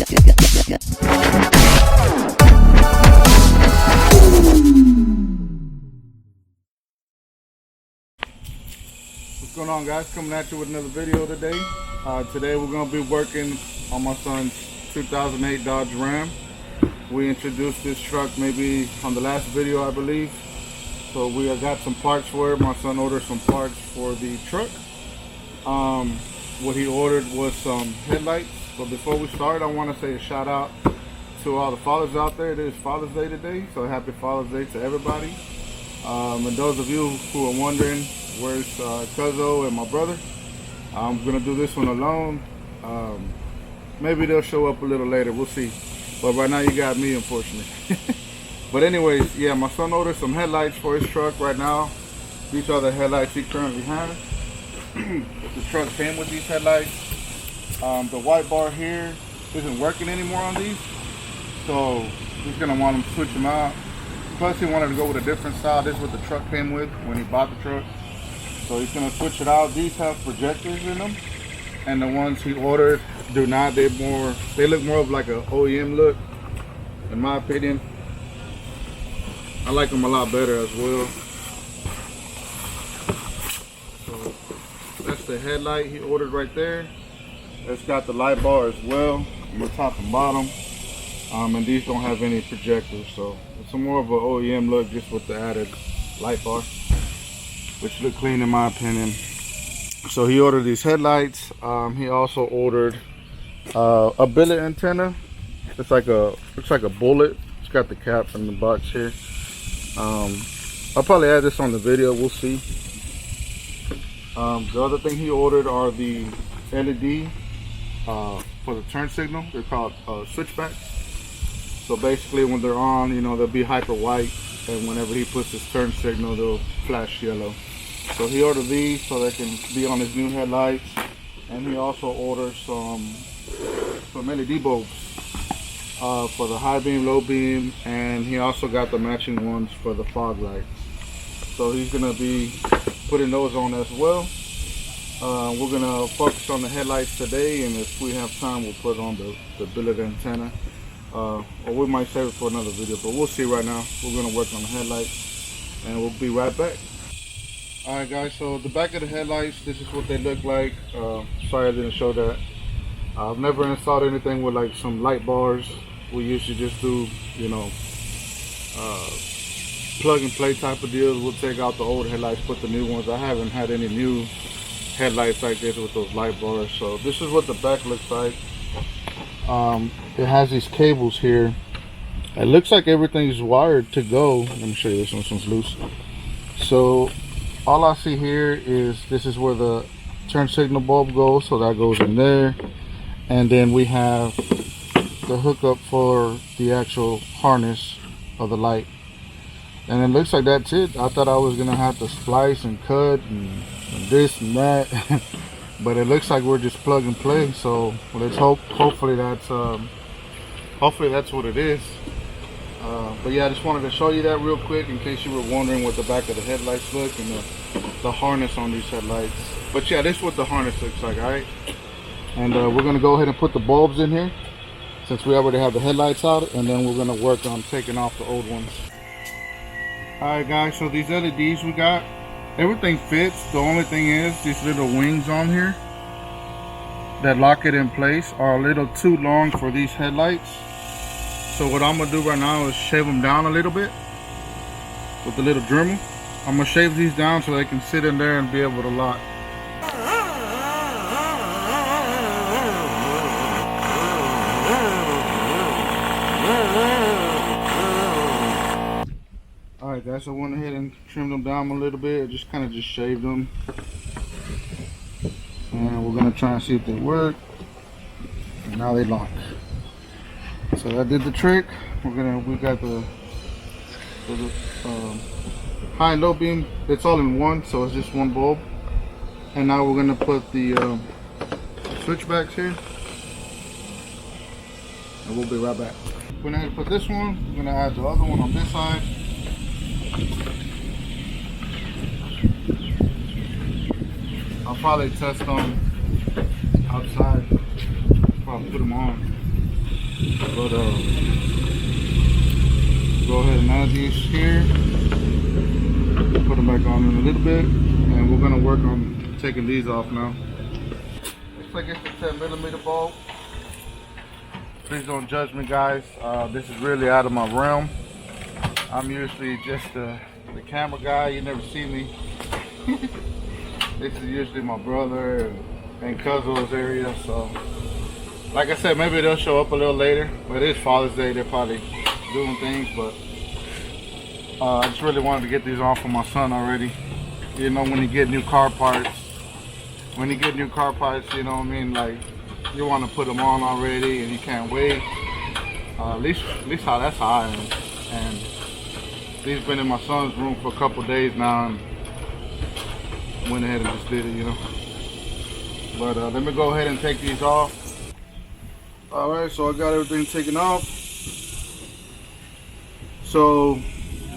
What's going on, guys? Coming at you with another video today. Today we're going to be working on my son's 2008 Dodge Ram. We introduced this truck maybe on the last video, I believe. So we got some parts for it. My son ordered some parts for the truck. What he ordered was some headlights. But before we start, I want to say a shout out to all the fathers out there. It is Father's Day today, so happy Father's Day to everybody. And those of you who are wondering where's Cuzzo and my brother, I'm gonna do this one alone. Maybe they'll show up a little later, we'll see. But right now you got me, unfortunately. But anyways, yeah, my son ordered some headlights for his truck right now. These are the headlights he currently has. The truck came with these headlights. The white bar here isn't working anymore on these, so he's gonna want him to switch them out. Plus he wanted to go with a different style. This is what the truck came with when he bought the truck. So he's gonna switch it out. These have projectors in them, and the ones he ordered do not. They look more of like an OEM look, in my opinion. I like them a lot better as well. So that's the headlight he ordered right there. It's got the light bar as well on the top and bottom. And these don't have any projectors, so it's more of an OEM look just with the added light bar, which look clean in my opinion. So he ordered these headlights. He also ordered a billet antenna. It's like looks like a bullet. It's got the cap in the box here. I'll probably add this on the video, we'll see. The other thing he ordered are the LED for the turn signal. They're called switchbacks. So basically when they're on, you know, they'll be hyper white, and whenever he puts his turn signal, they'll flash yellow. So he ordered these so they can be on his new headlights. And he also ordered some LED bulbs for the high beam, low beam, and he also got the matching ones for the fog lights. So he's gonna be putting those on as well. We're gonna focus on the headlights today, and if we have time, we'll put on the billet antenna. Or we might save it for another video, but we'll see right now. We're gonna work on the headlights, and we'll be right back. Alright guys, so the back of the headlights, this is what they look like. Sorry I didn't show that. I've never installed anything with like some light bars. We usually just do, you know, plug and play type of deals. We'll take out the old headlights, put the new ones. I haven't had any new headlights like this with those light bars. So this is what the back looks like. It has these cables here. It looks like everything's wired to go. Let me show you this one. This one's loose. So all I see here is this is where the turn signal bulb goes, so that goes in there. And then we have the hookup for the actual harness of the light. And it looks like that's it. I thought I was gonna have to splice and cut and this and that. But it looks like we're just plug and play. So let's hope, hopefully that's what it is. But yeah, I just wanted to show you that real quick in case you were wondering what the back of the headlights look and the harness on these headlights. But yeah, this is what the harness looks like, alright? And we're gonna go ahead and put the bulbs in here since we already have the headlights out, and then we're gonna work on taking off the old ones. Alright guys, so these LEDs we got, everything fits. The only thing is these little wings on here that lock it in place are a little too long for these headlights. So what I'm gonna do right now is shave them down a little bit with the little Dremel. I'm gonna shave these down so they can sit in there and be able to lock. Alright guys, so I went ahead and trimmed them down a little bit. Just kind of shaved them. And we're gonna try and see if they work. And now they lock. So that did the trick. We got the high and low beam. It's all in one, so it's just one bulb. And now we're gonna put the switchbacks here, and we'll be right back. We're gonna put this one. We're gonna add the other one on this side. I'll probably test them outside before I put them on. But go ahead and add these here. Put them back on in a little bit, and we're gonna work on taking these off now. Looks like it's a 10mm bulb. Please don't judge me, guys. This is really out of my realm. I'm usually just the camera guy. You never see me. This is usually my brother and cousin's area. So, like I said, maybe they'll show up a little later. But it is Father's Day. They're probably doing things. But I just really wanted to get these on for my son already. You know, when you get new car parts, you know what I mean? Like, you want to put them on already, and you can't wait. At least that's how I am. And these been in my son's room for a couple days now, and went ahead and just did it, you know. But let me go ahead and take these off. All right, so I got everything taken off. So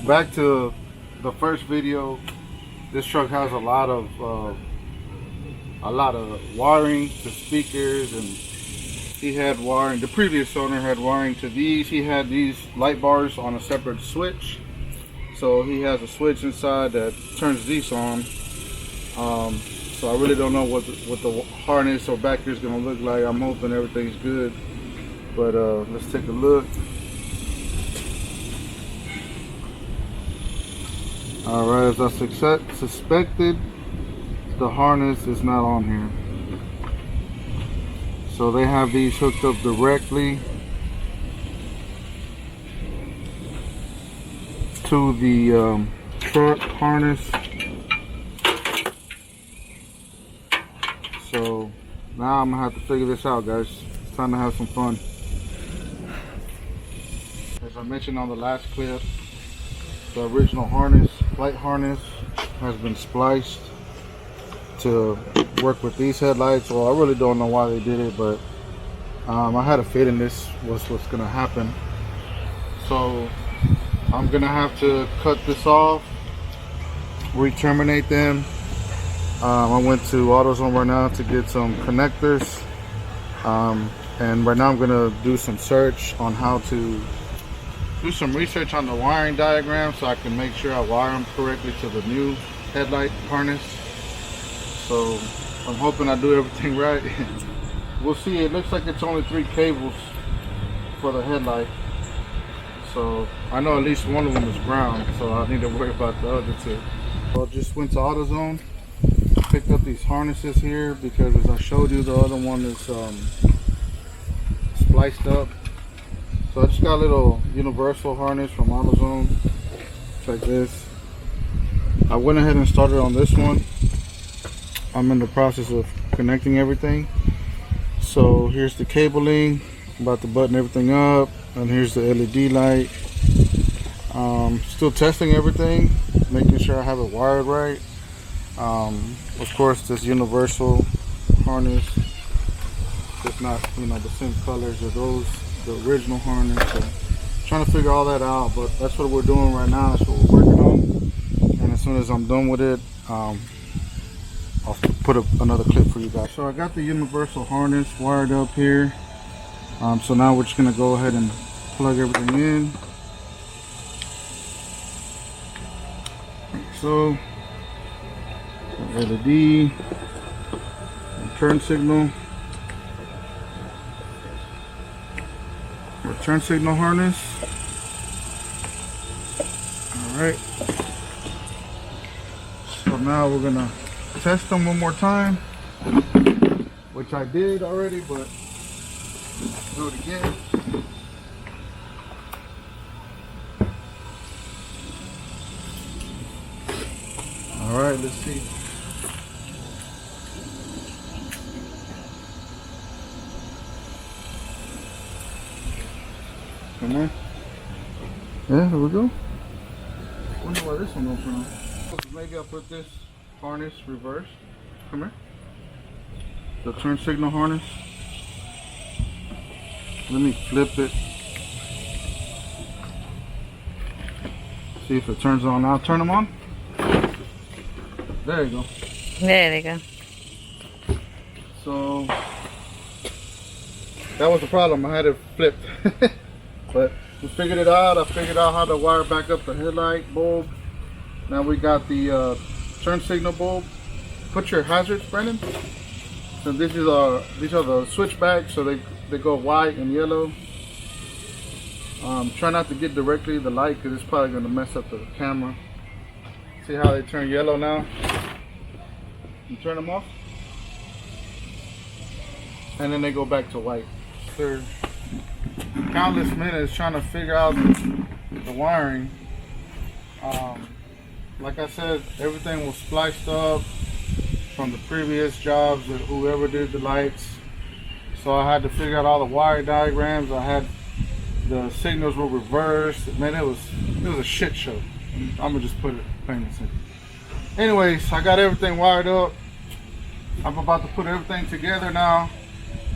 back to the first video. This truck has a lot of wiring to speakers, and he had wiring. The previous owner had wiring to these. He had these light bars on a separate switch. So he has a switch inside that turns these on. So I really don't know what the harness or back here is going to look like. I'm hoping everything's good. But let's take a look. Alright, as I suspected, the harness is not on here. So they have these hooked up directly to the truck harness. So now I'm gonna have to figure this out, guys. It's time to have some fun. As I mentioned on the last clip, the original harness, light harness, has been spliced to work with these headlights. Well, I really don't know why they did it, but I had a feeling this was what's gonna happen. So I'm gonna have to cut this off, re-terminate them. I went to AutoZone right now to get some connectors, and right now I'm gonna do some search on how to do some research on the wiring diagram so I can make sure I wire them correctly to the new headlight harness. So I'm hoping I do everything right. We'll see. It looks like it's only 3 cables for the headlight. So I know at least one of them is ground, so I need to worry about the other 2. So I just went to AutoZone, picked up these harnesses here because, as I showed you, the other one is spliced up. So I just got a little universal harness from AutoZone. It's like this. I went ahead and started on this one. I'm in the process of connecting everything. So here's the cabling. I'm about to button everything up, and here's the LED light. Still testing everything, making sure I have it wired right. Of course, this universal harness is not, you know, the same colors as those, the original harness. So trying to figure all that out, but that's what we're doing right now. That's what we're working on. And as soon as I'm done with it, I'll put up another clip for you guys. So I got the universal harness wired up here. So now we're just gonna go ahead and plug everything in. So LED, turn signal, turn signal harness. All right. So now we're gonna test them one more time, which I did already, but do it again. All right, let's see. Come on. Yeah, here we go. I wonder why this one don't turn on. Maybe I'll put this harness reverse. Come here. The turn signal harness. Let me flip it. See if it turns on now. Turn them on. There you go. There they go. So That was the problem. I had it flipped. But we figured it out. I figured out how to wire back up the headlight bulb. Now we got the turn signal bulb. Put your hazards, Brandon. So these are the switchbacks, so they go white and yellow. Try not to get directly the light because it's probably going to mess up the camera. See how they turn yellow now? You turn them off. And then they go back to white. After countless minutes trying to figure out the wiring. Like I said, everything was spliced up from the previous jobs that whoever did the lights. So I had to figure out all the wire diagrams. I had the signals were reversed. Man, it was a shit show. I'm gonna just put it plain and simple. Anyways, I got everything wired up. I'm about to put everything together now.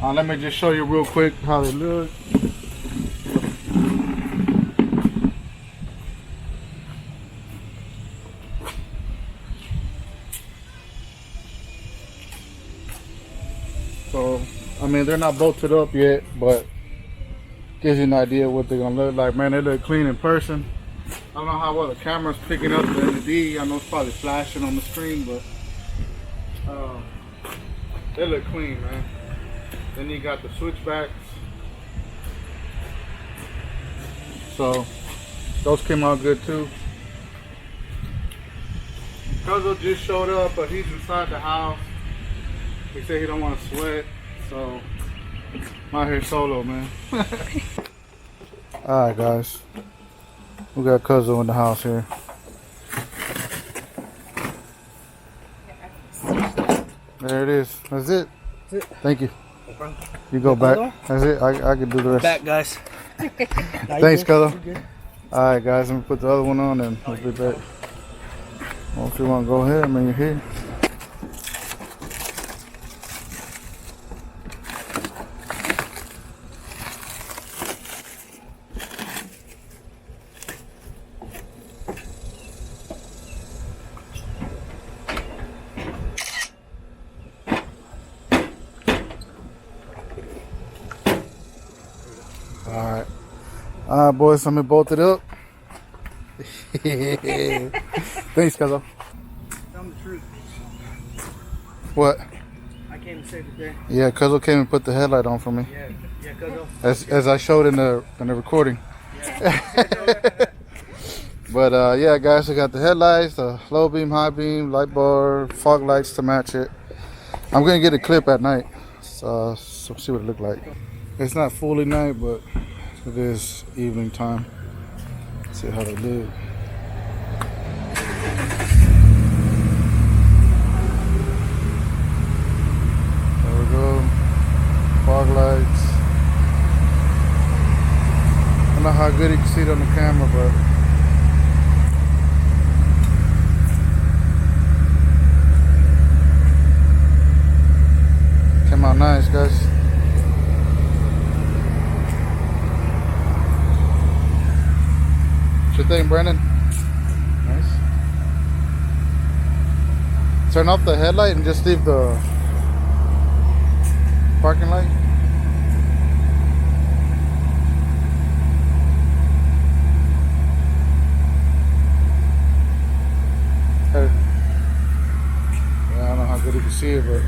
Let me just show you real quick how they look. So, I mean, they're not bolted up yet, but gives you an idea of what they're gonna look like. Man, they look clean in person. I don't know how well the camera's picking up the LED. I know it's probably flashing on the screen, but they look clean, man. Then you got the switchbacks. So those came out good too. Cuzzo just showed up, but he's inside the house. He said he don't want to sweat, so I'm out here solo, man. Alright guys, we got Cuzzo in the house here. There it is. That's it. That's it. Thank you. You go back. That's it. I can do the rest. Back, guys. Thanks, Cuzzo. Alright guys, let me put the other one on and we'll be back. Well, if you want to go ahead, I mean, you're here. Alright boys, let me bolt it up. Thanks, Cuzzo. Tell them the truth. What? I came to save the day. Yeah, Cuzzo came and put the headlight on for me. Yeah, Cuzzo. As I showed in the recording. Yeah. But yeah guys, I got the headlights, the low beam, high beam, light bar, fog lights to match it. I'm gonna get a clip at night, so see what it look like. It's not fully night, but it is evening time. See how they look. There we go. Fog lights. I don't know how good you can see it on the camera, but came out nice, guys. What you think, Brandon? Nice. Turn off the headlight and just leave the parking light. Hey. Yeah, I don't know how good you can see it, but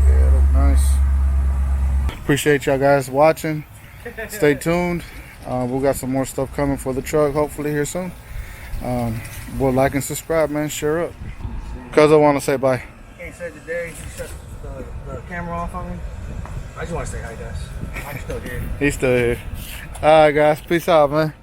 yeah, it look nice. Appreciate y'all guys watching. Stay tuned. We got some more stuff coming for the truck, hopefully here soon. Well, like and subscribe, man. Share up. Cuz I want to say bye. Can't say today. He shut the camera off on me. I just want to say hi, guys. I'm still here. He's still here. All right, guys. Peace out, man.